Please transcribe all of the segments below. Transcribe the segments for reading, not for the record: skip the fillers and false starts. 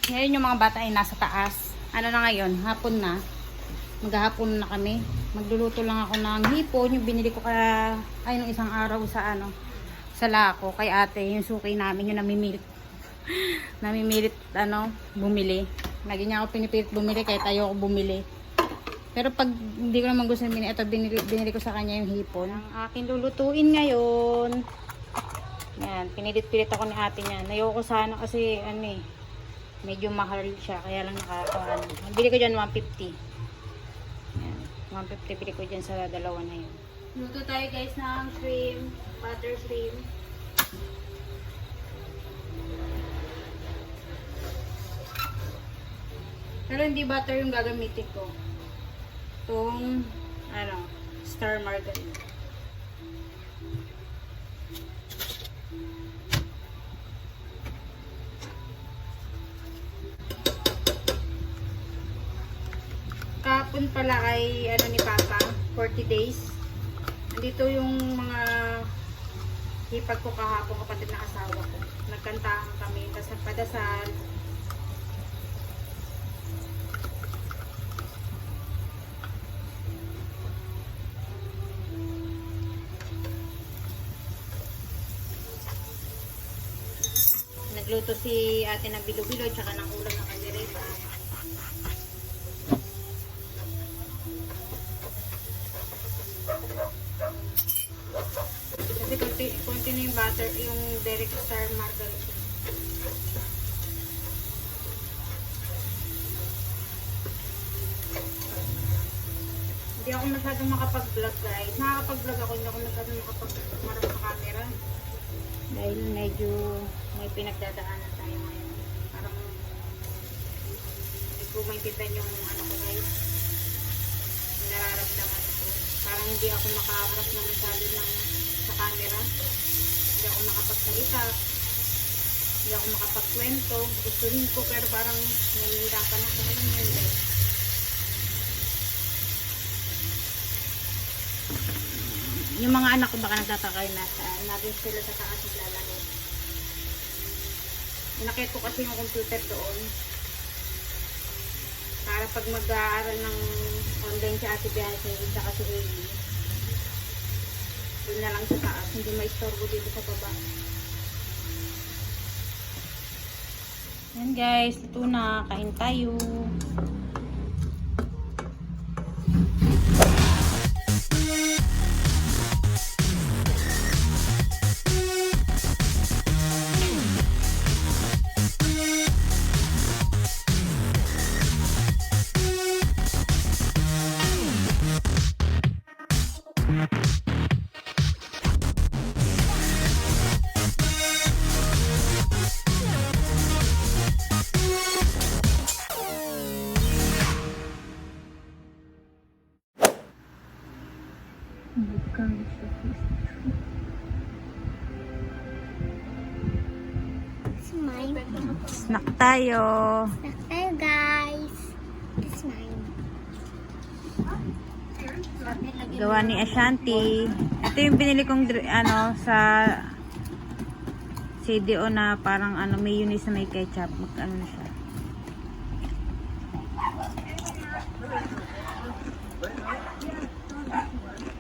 Ngayon yung mga bata ay nasa taas. Ano na ngayon? Hapon na. Maghahapon na kami. Magluluto lang ako ng hipon. Yung binili ko nung isang araw sa sa Lako kay ate. Yung suki namin yung namimilit. Namimilit bumili. Lagi niya ako pinipilit bumili kahit ayoko bumili. Pero pag hindi ko naman gusto binili, ito binili ko sa kanya yung hipon. Ang akin lulutuin ngayon. Yan, pinilit-pilit ako ni ate niya. Ayoko sana kasi medyo mahal siya, kaya lang nakakaano. Bili ko dyan 150. Ayan, 150 bili ko dyan sa dalawa na yun. Luto tayo guys ng shrimp, butter shrimp. Pero hindi butter yung gagamitin ko. Itong, star margarine. Kahapon pala ay ni Papa, 40 days. Andito yung mga hipag ko kahapon, kapatid na asawa ko. Nagkantahan kami, tapos nagpadasal. Nagluto si ate ng bilo-bilo, tsaka ng ulam ng kaldereta. Kasi konti na yung butter, yung direct star margarine. Hindi ako masyadong makapag-vlog guys. Nakakapag-vlog ako, hindi ako masyadong makapag-marap sa camera. Dahil medyo may pinagdadaanan tayo ngayon. Parang hindi ko maintindihan yung ko guys. Yung nararamdaman ko. Parang hindi ako makaharap na masyado sa camera. Hindi ako makapagsalita. Hindi ako makapagkwento. Gustuhin ko pero parang nahihirapan ako. Alam mo yun guys. Yung mga anak ko baka nagtataka natin sila sa taas naglalaro. Inakit ko kasi yung computer doon. Para pag mag-aaral ng online si Ate Bianca, saka si Hailey, doon na lang sa taas, hindi maistorbo dito sa baba. Yan guys, ito na, kain tayo. Snack tayo. Snack tayo guys. It's mine. Gawa ni Ashanti. Ito yung binili kong sa CDO na parang mayonnaise na may ketchup. Mag-ano na siya.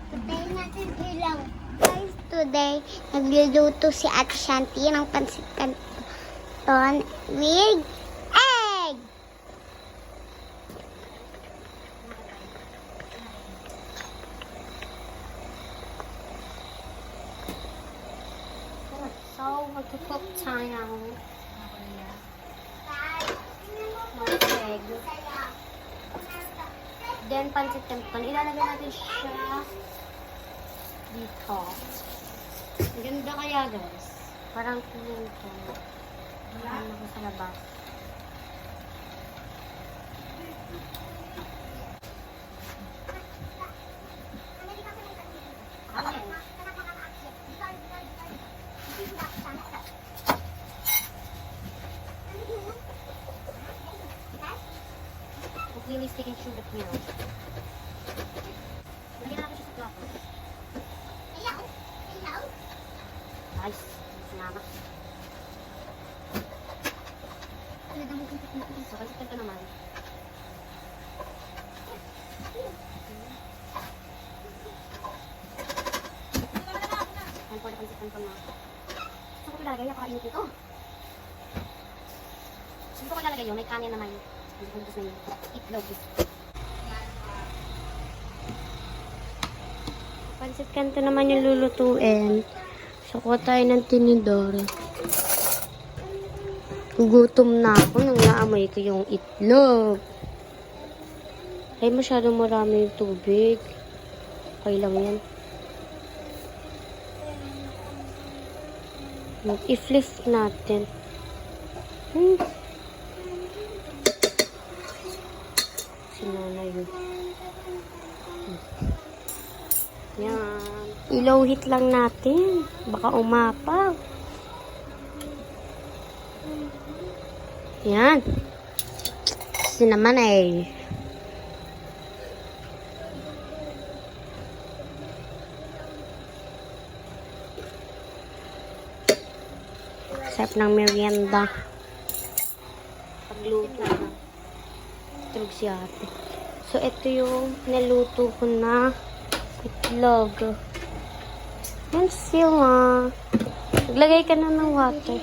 Today natin ilaw. Guys, today nagluluto si Ate Shanti ng pansit canton with egg. So, mag-cook tayo. Egg. Then, pansit canton. Ilalagay natin siya dito. Ang ganda kaya, guys. Parang pinto. Ano ko sa labas. Really sticking to the meal. Lagyan natin siya sa plato. Nice. Salamat. So, pansit kanto naman. Yan po na pansit kanto na. Saan ko ilalagay? Napakainit nito. Saan ko ilalagay yun? May kanin naman. Tapos may itlog. Pansit kanto naman yung lulutuin. So, kuha tayo ng tinidor. Gugutom na ako nang naamoy ko yung itlog. Ay, masyadong marami yung tubig. Okay lang yan. I-flip natin. Sinanay yun. Yan. I-low heat lang natin. Baka umapaw. Yan. Kasi naman ay sarap ng merienda. Pagluto na. Tulog si ate. So, ito yung naluto ko na itlog. Yan sila. Naglagay ka na ng water.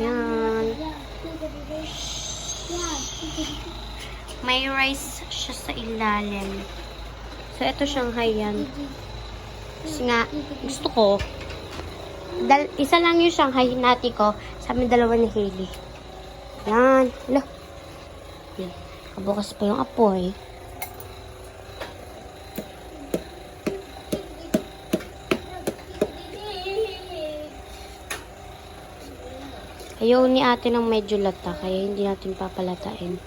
Yan. May rice siya sa ilalim. So, ito Shanghaian. Kasi nga, gusto ko. Isa lang yung Shanghai nati ko. Sa amin dalawa ni Hailey. Yan. Hala. Yan. Kabukas pa yung apoy. Ayaw ni ate ng medyo lata, kaya hindi natin papalatain.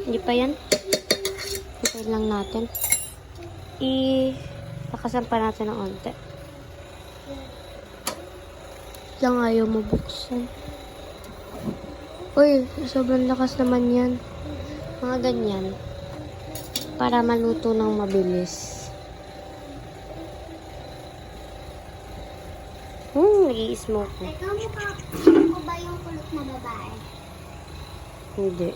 Hindi pa yan. Hintayin lang natin. Pakasan pa natin ng onte. Lang ayaw mabuksan. Uy, sobrang lakas naman yan. Mga ganyan. Para maluto ng mabilis. Nag-i-smoke na. Ikaw mukha ko ba yung kulot na babae? Hindi.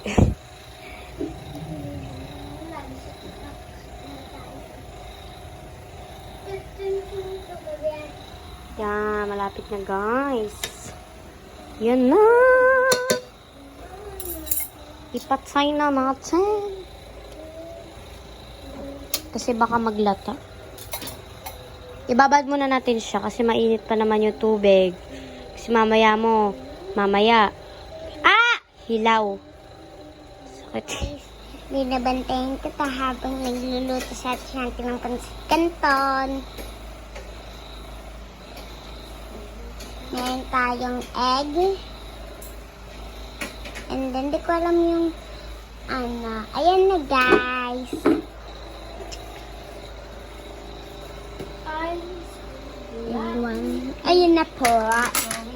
Yan, malapit na guys. Yan na. Ipatay na natin. Kasi baka maglata. Ibabad muna natin siya kasi mainit pa naman yung tubig. Kasi mamaya. Hilaw. Sakit. Binabantayan ko ta habang nagluluto sa atin natin ng pansit canton. Meron tayong egg. And then, di ko alam yung ano. Ayan na, guys. Ayun na po. Ayan,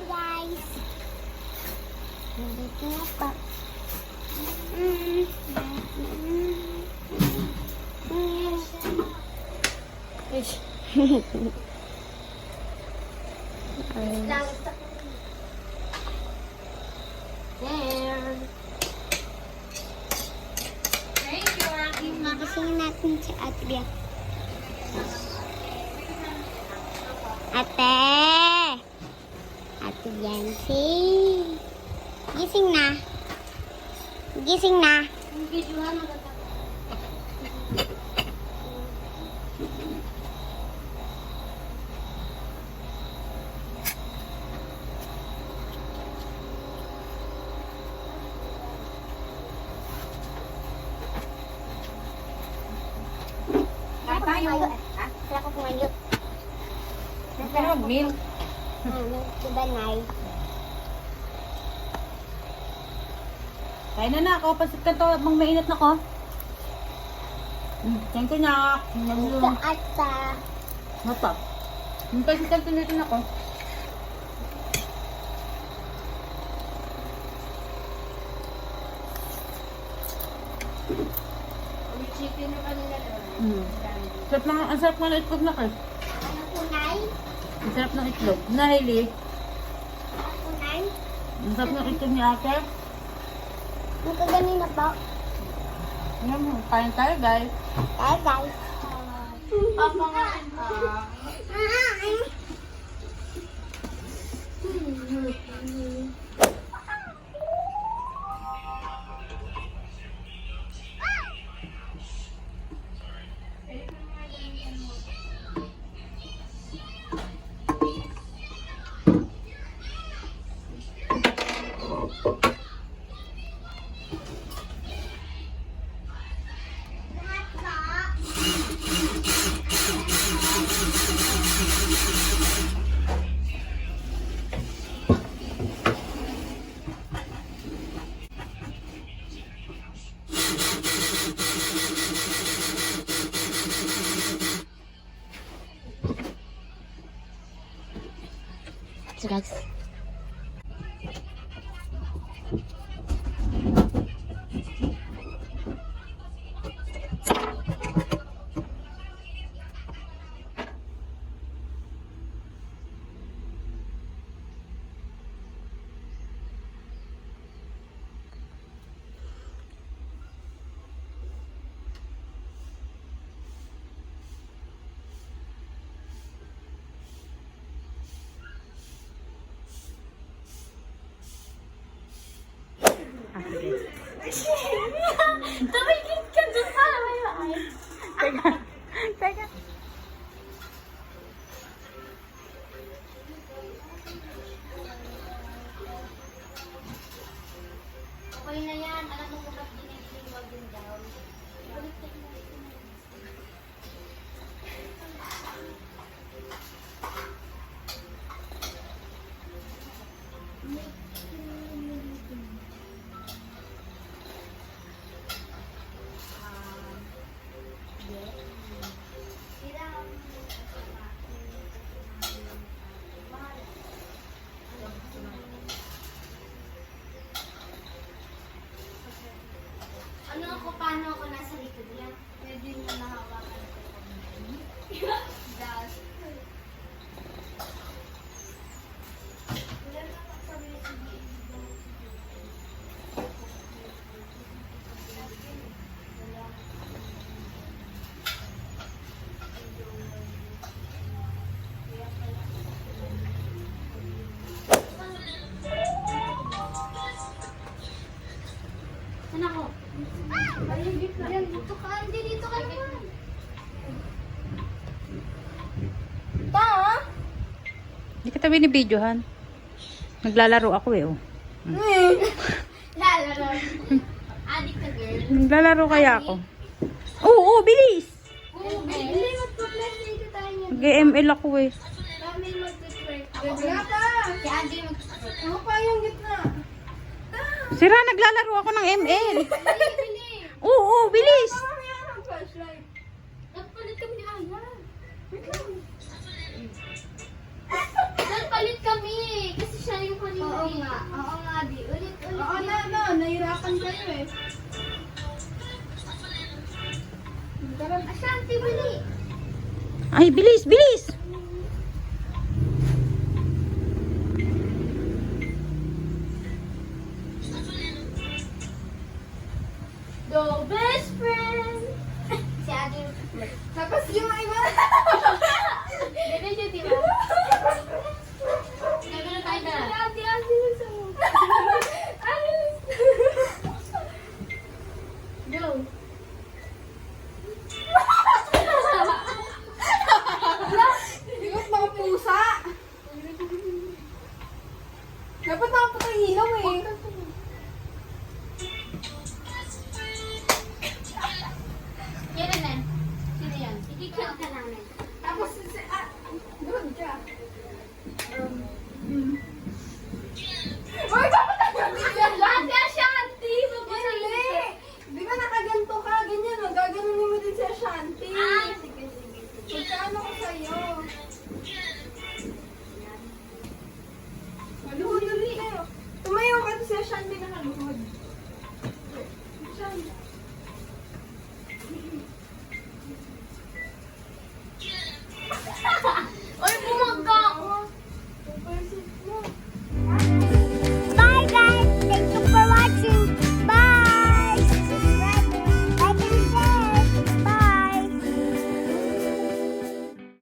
guys. Nandito na po. Gising natin si Ate. Ate Yancy. Gising na. Gising na. Tayo. Wala ko kumayo. Pero milk. Diba, Nay? Kaya na ako. Pansit ka to. Habang mainit na ko. Thank you na. Ata. Mata. Pansit ka to na ako. Chicken na kanila doon. Ang sarap ng itlog na ka. Ano po, Nay? Ang sarap ng itlog. Nahili. Ang sarap ng itim ni ate. Magkaganina po. Ayan mo, kain tayo guys. Bye guys. Papa nga. So guys. Tumigil ka dun sa may Teka. Teka. Okay na yan. Alam mo kung ba't ginigiling wag din daw. Ano ako, paano ako nasa likod niya? Pwede niya nahawakan ko. Das. Saan ako? Ayun, dito ka. Hindi, dito ka naman. Hindi kita binibidyohan. Naglalaro ako eh. Oh. Lalaro. Adik ka, girl. Naglalaro kaya ako. Oo, bilis! Oo, hindi. Mag-flash dito tayo. Mag-ML ako eh. Kami mag-twerk. Si Adi mag-twerk. Ako pa yung gitna. Sira, naglalaro ako ng ML. Bili. Oo, bilis! Nagpalit kami ni Aya. Nagpalit kami. Kasi siya yung kanina. Oo nga. Oo nga, Adi. Ulit. Oo na, nahirapan kayo eh. Ashanti, bili. Ay, bilis, bilis!